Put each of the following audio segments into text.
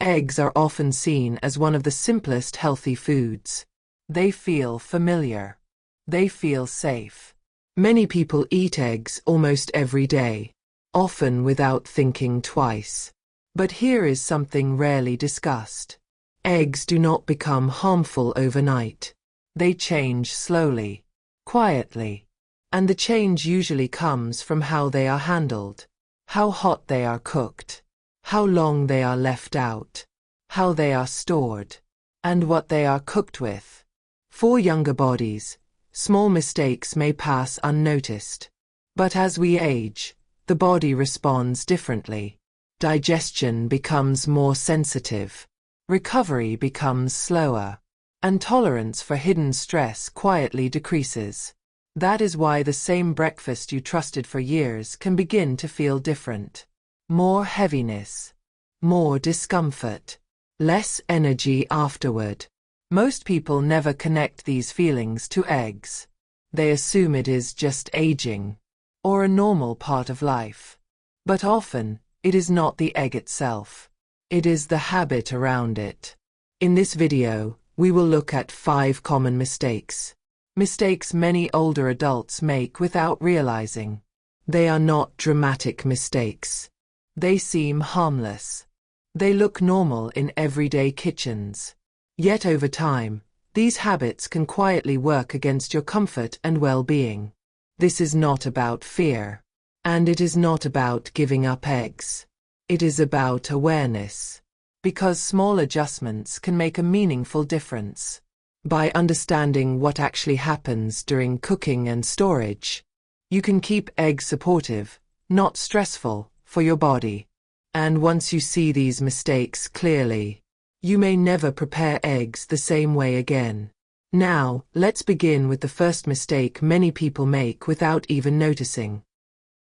Eggs are often seen as one of the simplest healthy foods. They feel familiar. They feel safe. Many people eat eggs almost every day, often without thinking twice. But here is something rarely discussed. Eggs do not become harmful overnight. They change slowly, quietly. And the change usually comes from how they are handled, how hot they are cooked, how long they are left out, how they are stored, and what they are cooked with. For younger bodies, small mistakes may pass unnoticed. But as we age, the body responds differently. Digestion becomes more sensitive. Recovery becomes slower. And tolerance for hidden stress quietly decreases. That is why the same breakfast you trusted for years can begin to feel different. More heaviness. More discomfort. Less energy afterward. Most people never connect these feelings to eggs. They assume it is just aging, or a normal part of life. But often, it is not the egg itself. It is the habit around it. In this video, we will look at 5 common mistakes. Mistakes many older adults make without realizing. They are not dramatic mistakes. They seem harmless. They look normal in everyday kitchens. Yet over time, these habits can quietly work against your comfort and well-being. This is not about fear. And it is not about giving up eggs. It is about awareness. Because small adjustments can make a meaningful difference. By understanding what actually happens during cooking and storage, you can keep eggs supportive, not stressful, for your body. And once you see these mistakes clearly, you may never prepare eggs the same way again. Now, let's begin with the first mistake many people make without even noticing.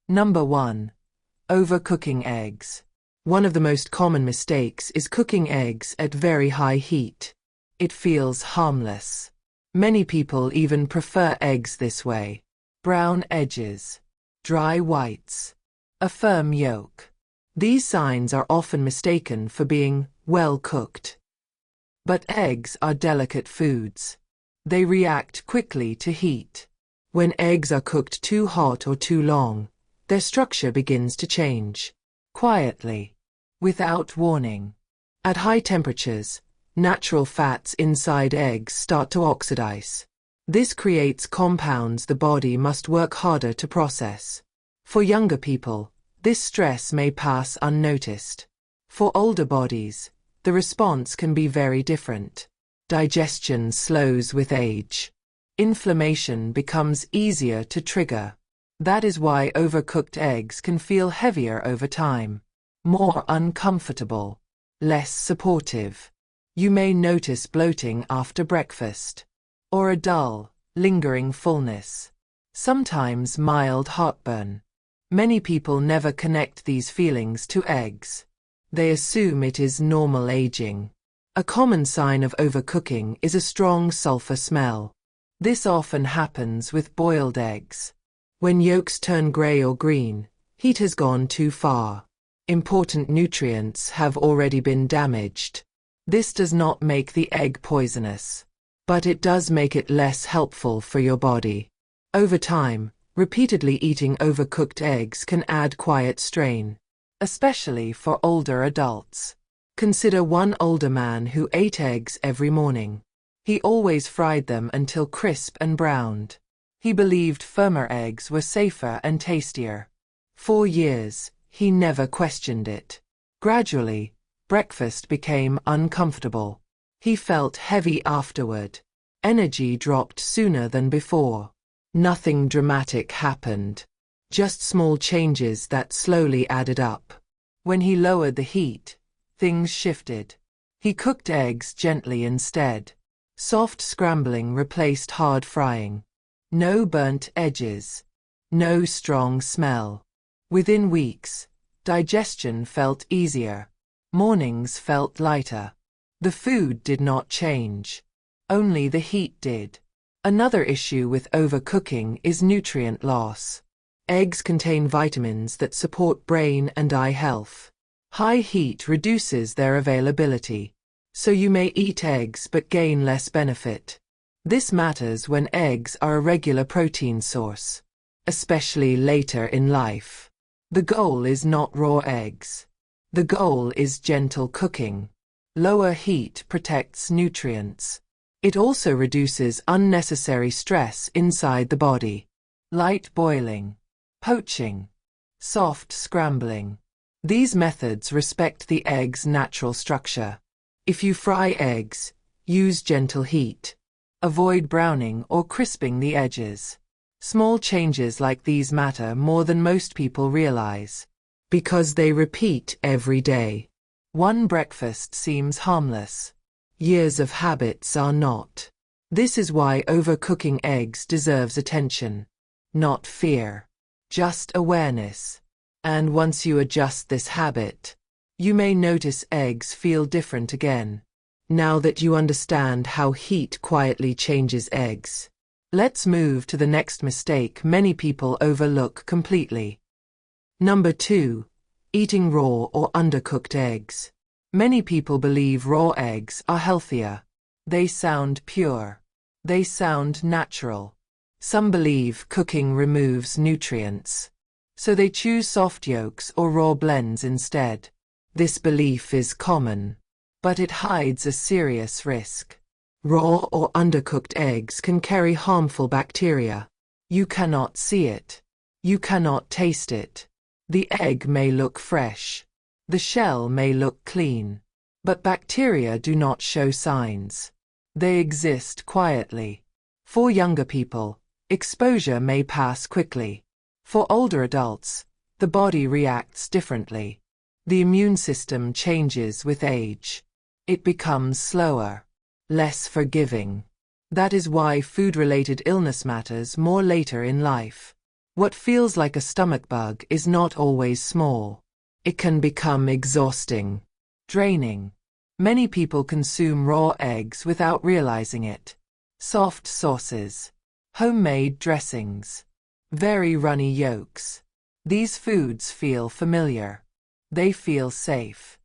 Number 1. Overcooking eggs. One of the most common mistakes is cooking eggs at very high heat. It feels harmless. Many people even prefer eggs this way. Brown edges, dry whites, a firm yolk. These signs are often mistaken for being well cooked. But eggs are delicate foods. They react quickly to heat. When eggs are cooked too hot or too long, their structure begins to change. Quietly. Without warning. At high temperatures, natural fats inside eggs start to oxidize. This creates compounds the body must work harder to process. For younger people, this stress may pass unnoticed. For older bodies, the response can be very different. Digestion slows with age. Inflammation becomes easier to trigger. That is why overcooked eggs can feel heavier over time, more uncomfortable, less supportive. You may notice bloating after breakfast, or a dull, lingering fullness. Sometimes mild heartburn. Many people never connect these feelings to eggs. They assume it is normal aging. A common sign of overcooking is a strong sulfur smell. This often happens with boiled eggs. When yolks turn gray or green, heat has gone too far. Important nutrients have already been damaged. This does not make the egg poisonous, but it does make it less helpful for your body. Over time, repeatedly eating overcooked eggs can add quiet strain, especially for older adults. Consider one older man who ate eggs every morning. He always fried them until crisp and browned. He believed firmer eggs were safer and tastier. For years, he never questioned it. Gradually, breakfast became uncomfortable. He felt heavy afterward. Energy dropped sooner than before. Nothing dramatic happened. Just small changes that slowly added up. When he lowered the heat, things shifted. He cooked eggs gently instead. Soft scrambling replaced hard frying. No burnt edges. No strong smell. Within weeks, digestion felt easier. Mornings felt lighter. The food did not change. Only the heat did. Another issue with overcooking is nutrient loss. Eggs contain vitamins that support brain and eye health. High heat reduces their availability, so you may eat eggs but gain less benefit. This matters when eggs are a regular protein source, especially later in life. The goal is not raw eggs. The goal is gentle cooking. Lower heat protects nutrients. It also reduces unnecessary stress inside the body. Light boiling, poaching, soft scrambling. These methods respect the egg's natural structure. If you fry eggs, use gentle heat. Avoid browning or crisping the edges. Small changes like these matter more than most people realize, because they repeat every day. One breakfast seems harmless. Years of habits are not. This is why overcooking eggs deserves attention. Not fear, just awareness. And once you adjust this habit, you may notice eggs feel different again. Now that you understand how heat quietly changes eggs, let's move to the next mistake many people overlook completely. Number 2. Eating raw or undercooked eggs. Many people believe raw eggs are healthier. They sound pure. They sound natural. Some believe cooking removes nutrients, so they choose soft yolks or raw blends instead. This belief is common, but it hides a serious risk. Raw or undercooked eggs can carry harmful bacteria. You cannot see it. You cannot taste it. The egg may look fresh. The shell may look clean. But bacteria do not show signs. They exist quietly. For younger people, exposure may pass quickly. For older adults, the body reacts differently. The immune system changes with age. It becomes slower, less forgiving. That is why food-related illness matters more later in life. What feels like a stomach bug is not always small. It can become exhausting, draining. Many people consume raw eggs without realizing it. Soft sauces, homemade dressings, very runny yolks. These foods feel familiar. They feel safe.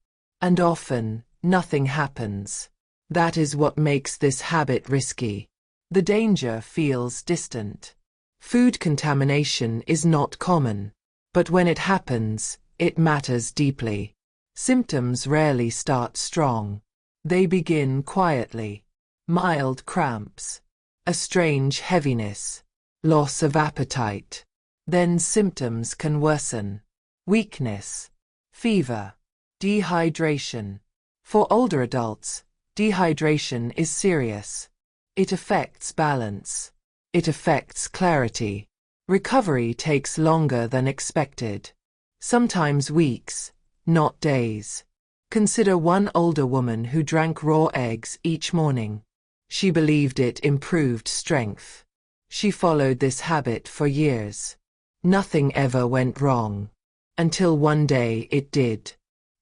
And often, nothing happens. That is what makes this habit risky. The danger feels distant. Food contamination is not common. But when it happens, it matters deeply. Symptoms rarely start strong. They begin quietly. Mild cramps, a strange heaviness, loss of appetite. Then symptoms can worsen. Weakness, fever, dehydration. For older adults, dehydration is serious. It affects balance. It affects clarity. Recovery takes longer than expected. Sometimes weeks, not days. Consider one older woman who drank raw eggs each morning. She believed it improved strength. She followed this habit for years. Nothing ever went wrong. Until one day it did.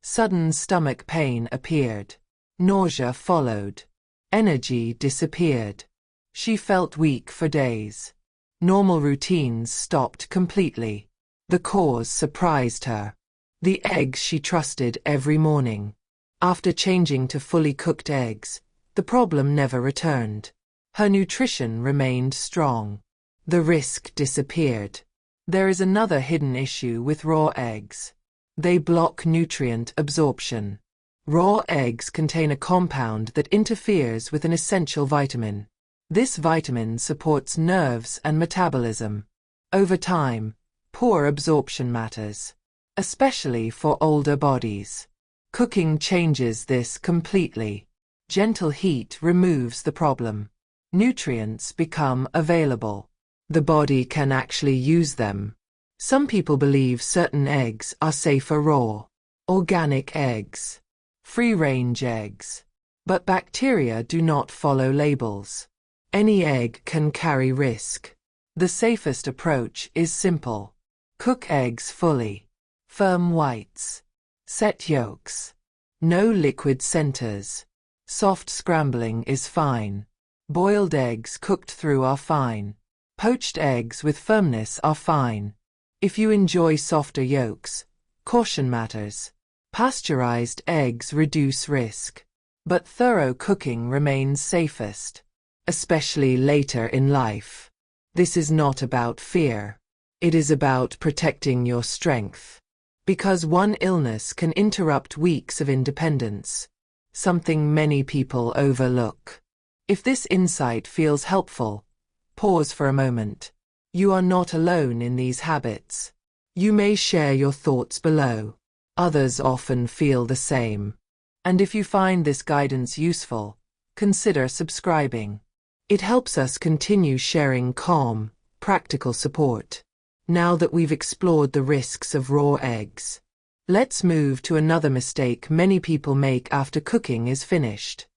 Sudden stomach pain appeared. Nausea followed. Energy disappeared. She felt weak for days. Normal routines stopped completely. The cause surprised her. The eggs she trusted every morning. After changing to fully cooked eggs, the problem never returned. Her nutrition remained strong. The risk disappeared. There is another hidden issue with raw eggs. They block nutrient absorption. Raw eggs contain a compound that interferes with an essential vitamin. This vitamin supports nerves and metabolism. Over time, poor absorption matters, especially for older bodies. Cooking changes this completely. Gentle heat removes the problem. Nutrients become available. The body can actually use them. Some people believe certain eggs are safer raw. Organic eggs, free-range eggs. But bacteria do not follow labels. Any egg can carry risk. The safest approach is simple. Cook eggs fully. Firm whites. Set yolks. No liquid centers. Soft scrambling is fine. Boiled eggs cooked through are fine. Poached eggs with firmness are fine. If you enjoy softer yolks, caution matters. Pasteurized eggs reduce risk, but thorough cooking remains safest, especially later in life. This is not about fear. It is about protecting your strength. Because one illness can interrupt weeks of independence, something many people overlook. If this insight feels helpful, pause for a moment. You are not alone in these habits. You may share your thoughts below. Others often feel the same. And if you find this guidance useful, consider subscribing. It helps us continue sharing calm, practical support. Now that we've explored the risks of raw eggs, let's move to another mistake many people make after cooking is finished.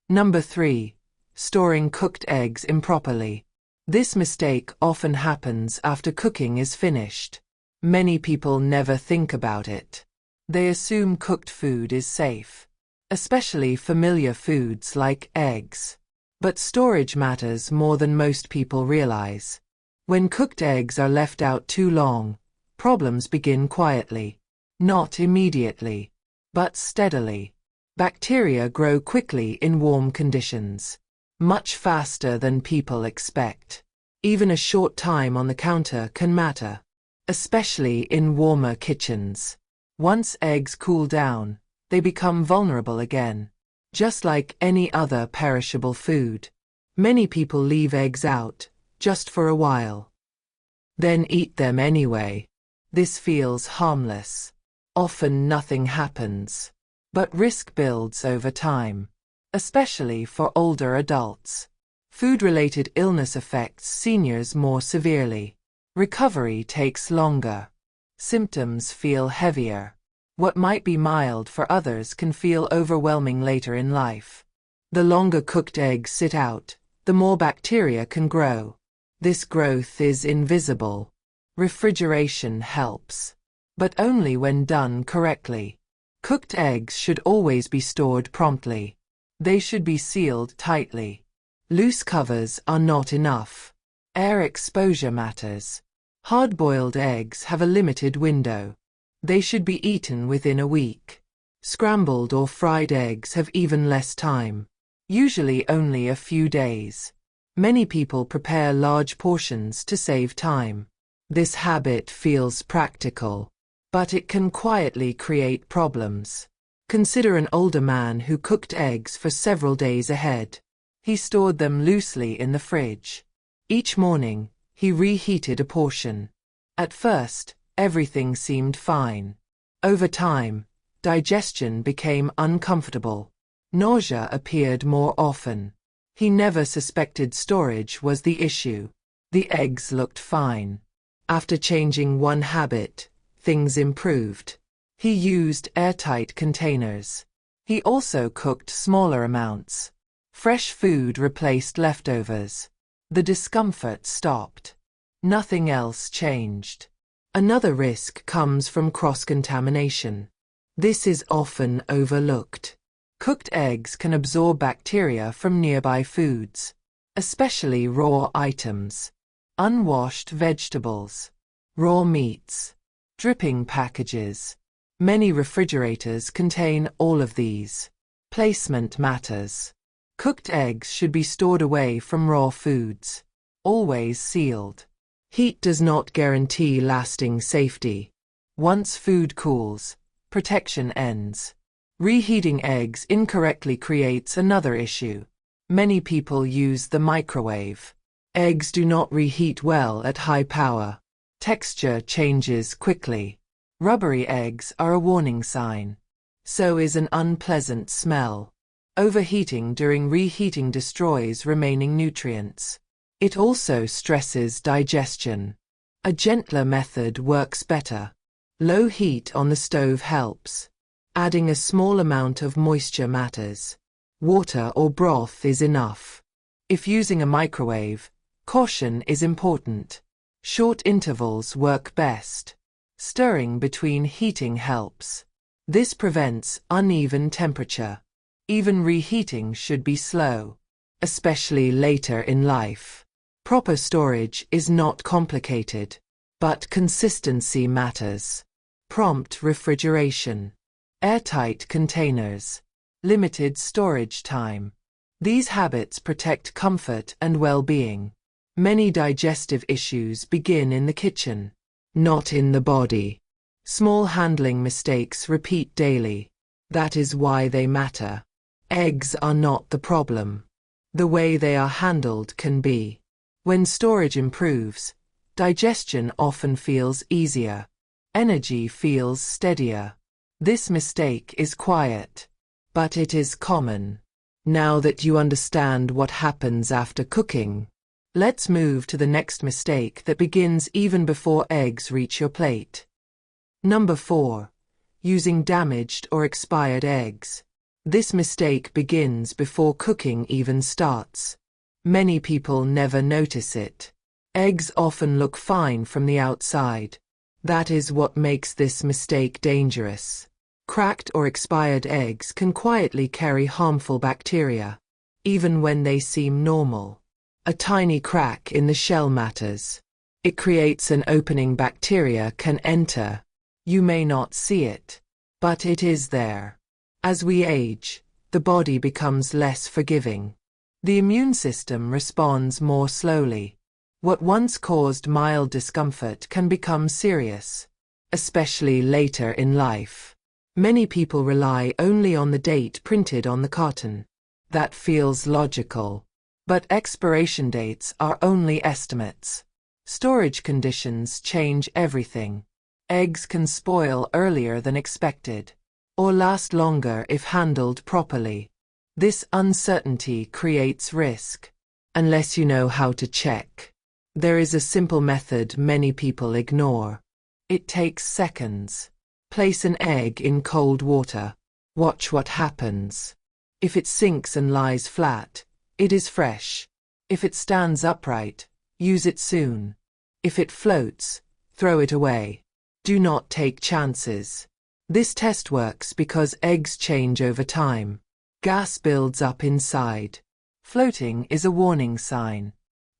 Number 3. Storing cooked eggs improperly. This mistake often happens after cooking is finished. Many people never think about it. They assume cooked food is safe, especially familiar foods like eggs. But storage matters more than most people realize. When cooked eggs are left out too long, problems begin quietly. Not immediately, but steadily. Bacteria grow quickly in warm conditions, much faster than people expect. Even a short time on the counter can matter, especially in warmer kitchens. Once eggs cool down, they become vulnerable again, just like any other perishable food. Many people leave eggs out, just for a while, then eat them anyway. This feels harmless. Often nothing happens, but risk builds over time, especially for older adults. Food-related illness affects seniors more severely. Recovery takes longer. Symptoms feel heavier. What might be mild for others can feel overwhelming later in life. The longer cooked eggs sit out, the more bacteria can grow. This growth is invisible. Refrigeration helps, but only when done correctly. Cooked eggs should always be stored promptly. They should be sealed tightly. Loose covers are not enough. Air exposure matters. Hard-boiled eggs have a limited window. They should be eaten within a week. Scrambled or fried eggs have even less time, usually only a few days. Many people prepare large portions to save time. This habit feels practical, but it can quietly create problems. Consider an older man who cooked eggs for several days ahead. He stored them loosely in the fridge. Each morning, he reheated a portion. At first, everything seemed fine. Over time, digestion became uncomfortable. Nausea appeared more often. He never suspected storage was the issue. The eggs looked fine. After changing one habit, things improved. He used airtight containers. He also cooked smaller amounts. Fresh food replaced leftovers. The discomfort stopped. Nothing else changed. Another risk comes from cross-contamination. This is often overlooked. Cooked eggs can absorb bacteria from nearby foods, especially raw items, unwashed vegetables, raw meats, dripping packages. Many refrigerators contain all of these. Placement matters. Cooked eggs should be stored away from raw foods, always sealed. Heat does not guarantee lasting safety. Once food cools, protection ends. Reheating eggs incorrectly creates another issue. Many people use the microwave. Eggs do not reheat well at high power. Texture changes quickly. Rubbery eggs are a warning sign. So is an unpleasant smell. Overheating during reheating destroys remaining nutrients. It also stresses digestion. A gentler method works better. Low heat on the stove helps. Adding a small amount of moisture matters. Water or broth is enough. If using a microwave, caution is important. Short intervals work best. Stirring between heating helps. This prevents uneven temperature. Even reheating should be slow, especially later in life. Proper storage is not complicated, but consistency matters. Prompt refrigeration. Airtight containers. Limited storage time. These habits protect comfort and well-being. Many digestive issues begin in the kitchen, not in the body. Small handling mistakes repeat daily. That is why they matter. Eggs are not the problem. The way they are handled can be. When storage improves, digestion often feels easier. Energy feels steadier. This mistake is quiet, but it is common. Now that you understand what happens after cooking, let's move to the next mistake that begins even before eggs reach your plate. Number 4. Using damaged or expired eggs. This mistake begins before cooking even starts. Many people never notice it. Eggs often look fine from the outside. That is what makes this mistake dangerous. Cracked or expired eggs can quietly carry harmful bacteria, even when they seem normal. A tiny crack in the shell matters. It creates an opening bacteria can enter. You may not see it, but it is there. As we age, the body becomes less forgiving. The immune system responds more slowly. What once caused mild discomfort can become serious, especially later in life. Many people rely only on the date printed on the carton. That feels logical. But expiration dates are only estimates. Storage conditions change everything. Eggs can spoil earlier than expected, or last longer if handled properly. This uncertainty creates risk, unless you know how to check. There is a simple method many people ignore. It takes seconds. Place an egg in cold water. Watch what happens. If it sinks and lies flat, it is fresh. If it stands upright, use it soon. If it floats, throw it away. Do not take chances. This test works because eggs change over time. Gas builds up inside. Floating is a warning sign,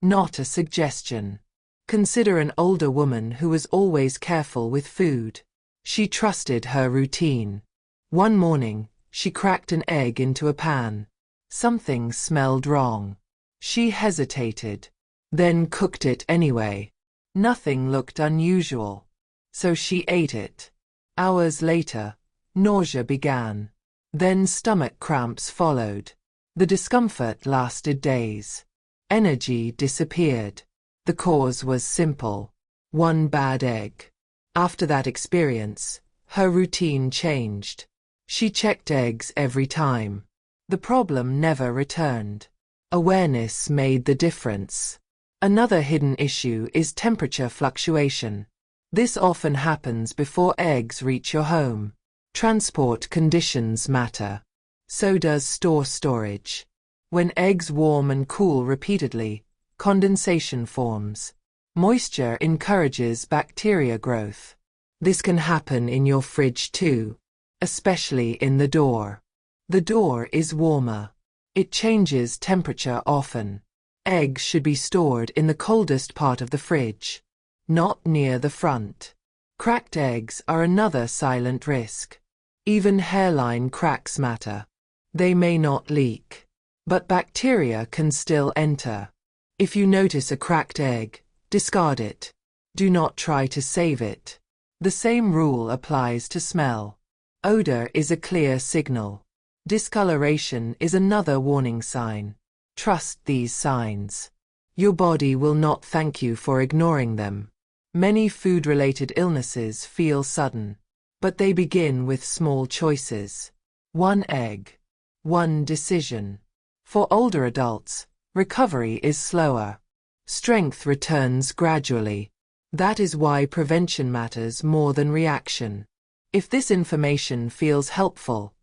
not a suggestion. Consider an older woman who was always careful with food. She trusted her routine. One morning, she cracked an egg into a pan. Something smelled wrong. She hesitated, then cooked it anyway. Nothing looked unusual, so she ate it. Hours later, nausea began. Then stomach cramps followed. The discomfort lasted days. Energy disappeared. The cause was simple: one bad egg. After that experience, her routine changed. She checked eggs every time. The problem never returned. Awareness made the difference. Another hidden issue is temperature fluctuation. This often happens before eggs reach your home. Transport conditions matter. So does storage. When eggs warm and cool repeatedly, condensation forms. Moisture encourages bacteria growth. This can happen in your fridge too, especially in the door. The door is warmer. It changes temperature often. Eggs should be stored in the coldest part of the fridge, not near the front. Cracked eggs are another silent risk. Even hairline cracks matter. They may not leak, but bacteria can still enter. If you notice a cracked egg, discard it. Do not try to save it. The same rule applies to smell. Odor is a clear signal. Discoloration is another warning sign. Trust these signs. Your body will not thank you for ignoring them. Many food-related illnesses feel sudden, but they begin with small choices. One egg. One decision. For older adults, recovery is slower. Strength returns gradually. That is why prevention matters more than reaction. If this information feels helpful,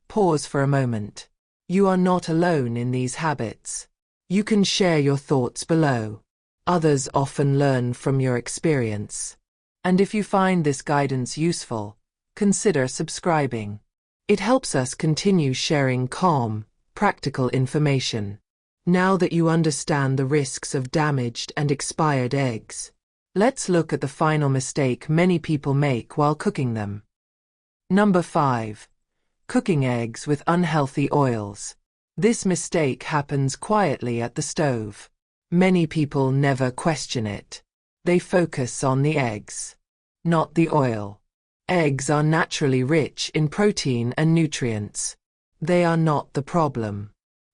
pause for a moment. You are not alone in these habits. You can share your thoughts below. Others often learn from your experience. And if you find this guidance useful, consider subscribing. It helps us continue sharing calm, practical information. Now that you understand the risks of damaged and expired eggs, let's look at the final mistake many people make while cooking them. Number 5. Cooking eggs with unhealthy oils. This mistake happens quietly at the stove. Many people never question it. They focus on the eggs, not the oil. Eggs are naturally rich in protein and nutrients. They are not the problem.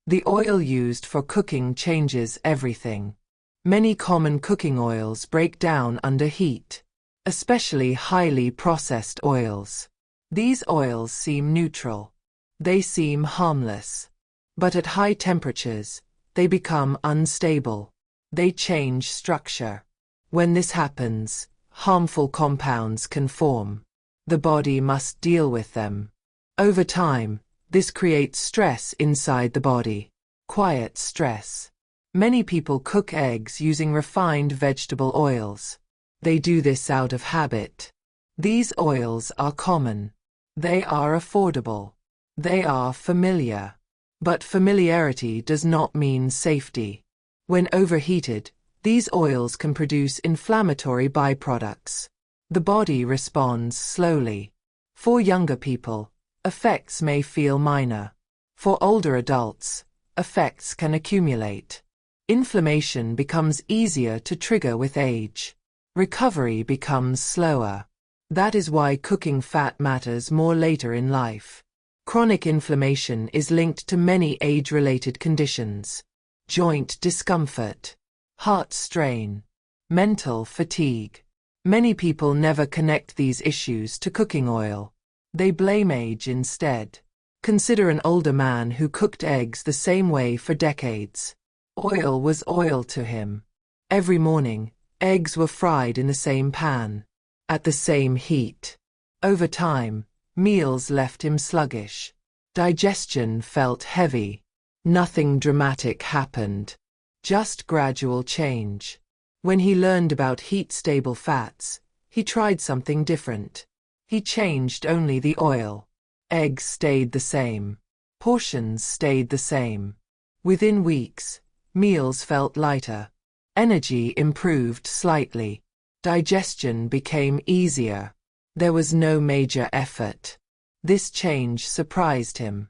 The oil used for cooking changes everything. Many common cooking oils break down under heat, especially highly processed oils. These oils seem neutral. They seem harmless. But at high temperatures, they become unstable. They change structure. When this happens, harmful compounds can form. The body must deal with them. Over time, this creates stress inside the body. Quiet stress. Many people cook eggs using refined vegetable oils. They do this out of habit. These oils are common. They are affordable. They are familiar. But familiarity does not mean safety. When overheated, these oils can produce inflammatory byproducts. The body responds slowly. For younger people, effects may feel minor. For older adults, effects can accumulate. Inflammation becomes easier to trigger with age. Recovery becomes slower. That is why cooking fat matters more later in life. Chronic inflammation is linked to many age-related conditions. Joint discomfort, heart strain, mental fatigue. Many people never connect these issues to cooking oil. They blame age instead. Consider an older man who cooked eggs the same way for decades. Oil was oil to him. Every morning, eggs were fried in the same pan, at the same heat. Over time, meals left him sluggish. Digestion felt heavy. Nothing dramatic happened. Just gradual change. When he learned about heat-stable fats, he tried something different. He changed only the oil. Eggs stayed the same. Portions stayed the same. Within weeks, meals felt lighter. Energy improved slightly. Digestion became easier. There was no major effort. This change surprised him,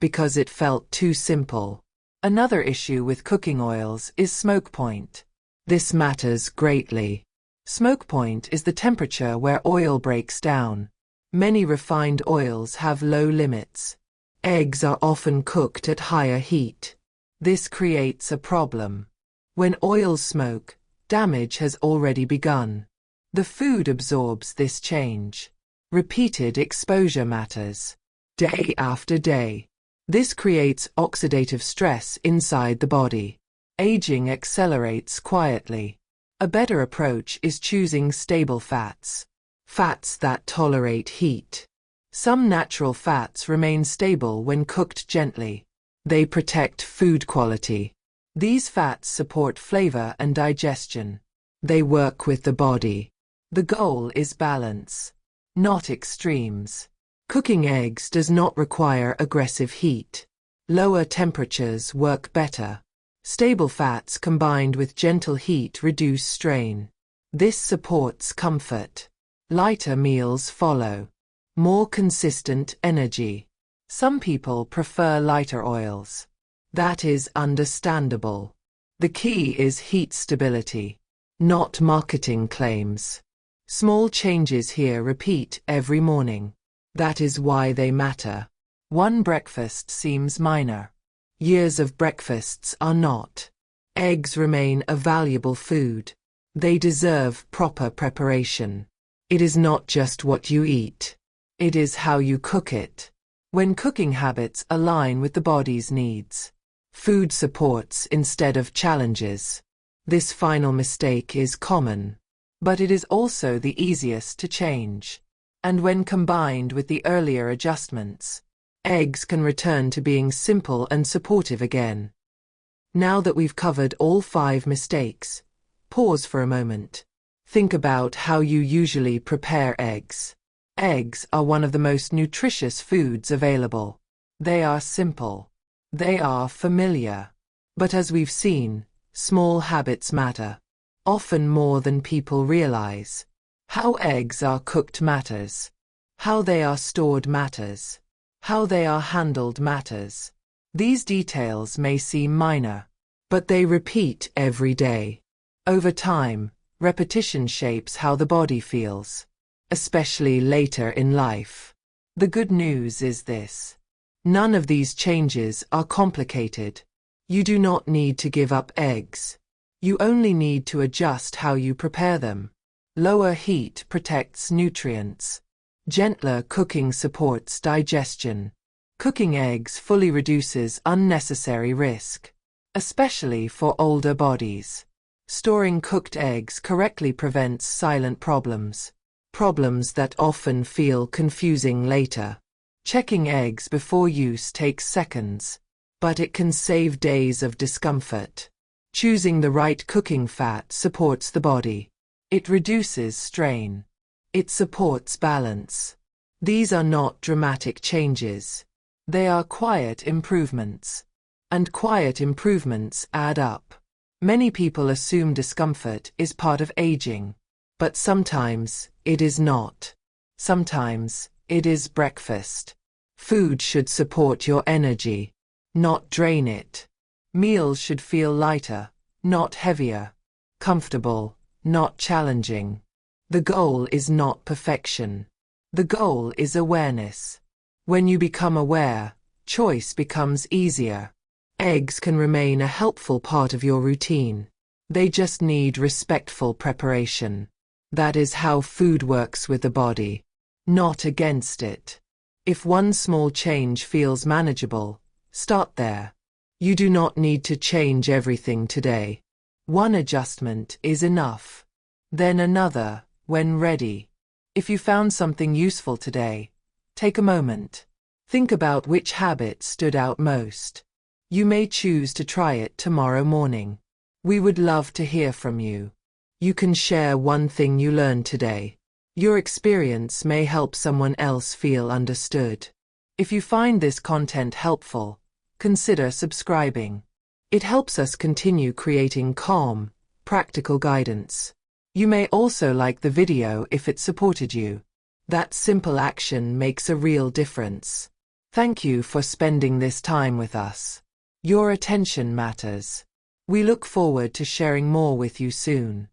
because it felt too simple. Another issue with cooking oils is smoke point. This matters greatly. Smoke point is the temperature where oil breaks down. Many refined oils have low limits. Eggs are often cooked at higher heat. This creates a problem. When oils smoke, damage has already begun. The food absorbs this change. Repeated exposure matters. Day after day. This creates oxidative stress inside the body. Aging accelerates quietly. A better approach is choosing stable fats. Fats that tolerate heat. Some natural fats remain stable when cooked gently. They protect food quality. These fats support flavor and digestion. They work with the body. The goal is balance, not extremes. Cooking eggs does not require aggressive heat. Lower temperatures work better. Stable fats combined with gentle heat reduce strain. This supports comfort. Lighter meals follow. More consistent energy. Some people prefer lighter oils. That is understandable. The key is heat stability, not marketing claims. Small changes here repeat every morning. That is why they matter. One breakfast seems minor. Years of breakfasts are not. Eggs remain a valuable food. They deserve proper preparation. It is not just what you eat. It is how you cook it. When cooking habits align with the body's needs, food supports instead of challenges. This final mistake is common, but it is also the easiest to change. And when combined with the earlier adjustments, eggs can return to being simple and supportive again. Now that we've covered all 5 mistakes, pause for a moment. Think about how you usually prepare eggs. Eggs are one of the most nutritious foods available. They are simple. They are familiar. But as we've seen, small habits matter, often more than people realize. How eggs are cooked matters. How they are stored matters. How they are handled matters. These details may seem minor, but they repeat every day. Over time, repetition shapes how the body feels, especially later in life. The good news is this. None of these changes are complicated. You do not need to give up eggs. You only need to adjust how you prepare them. Lower heat protects nutrients. Gentler cooking supports digestion. Cooking eggs fully reduces unnecessary risk, especially for older bodies. Storing cooked eggs correctly prevents silent problems that often feel confusing later. Checking eggs before use takes seconds, but it can save days of discomfort. Choosing the right cooking fat supports the body. It reduces strain. It supports balance. These are not dramatic changes. They are quiet improvements. And quiet improvements add up. Many people assume discomfort is part of aging. But sometimes it is not. Sometimes it is breakfast. Food should support your energy, not drain it. Meals should feel lighter, not heavier. Comfortable, not challenging. The goal is not perfection. The goal is awareness. When you become aware, choice becomes easier. Eggs can remain a helpful part of your routine. They just need respectful preparation. That is how food works with the body, not against it. If one small change feels manageable, start there. You do not need to change everything today. One adjustment is enough. Then another, when ready. If you found something useful today, take a moment. Think about which habit stood out most. You may choose to try it tomorrow morning. We would love to hear from you. You can share one thing you learned today. Your experience may help someone else feel understood. If you find this content helpful, consider subscribing. It helps us continue creating calm, practical guidance. You may also like the video if it supported you. That simple action makes a real difference. Thank you for spending this time with us. Your attention matters. We look forward to sharing more with you soon.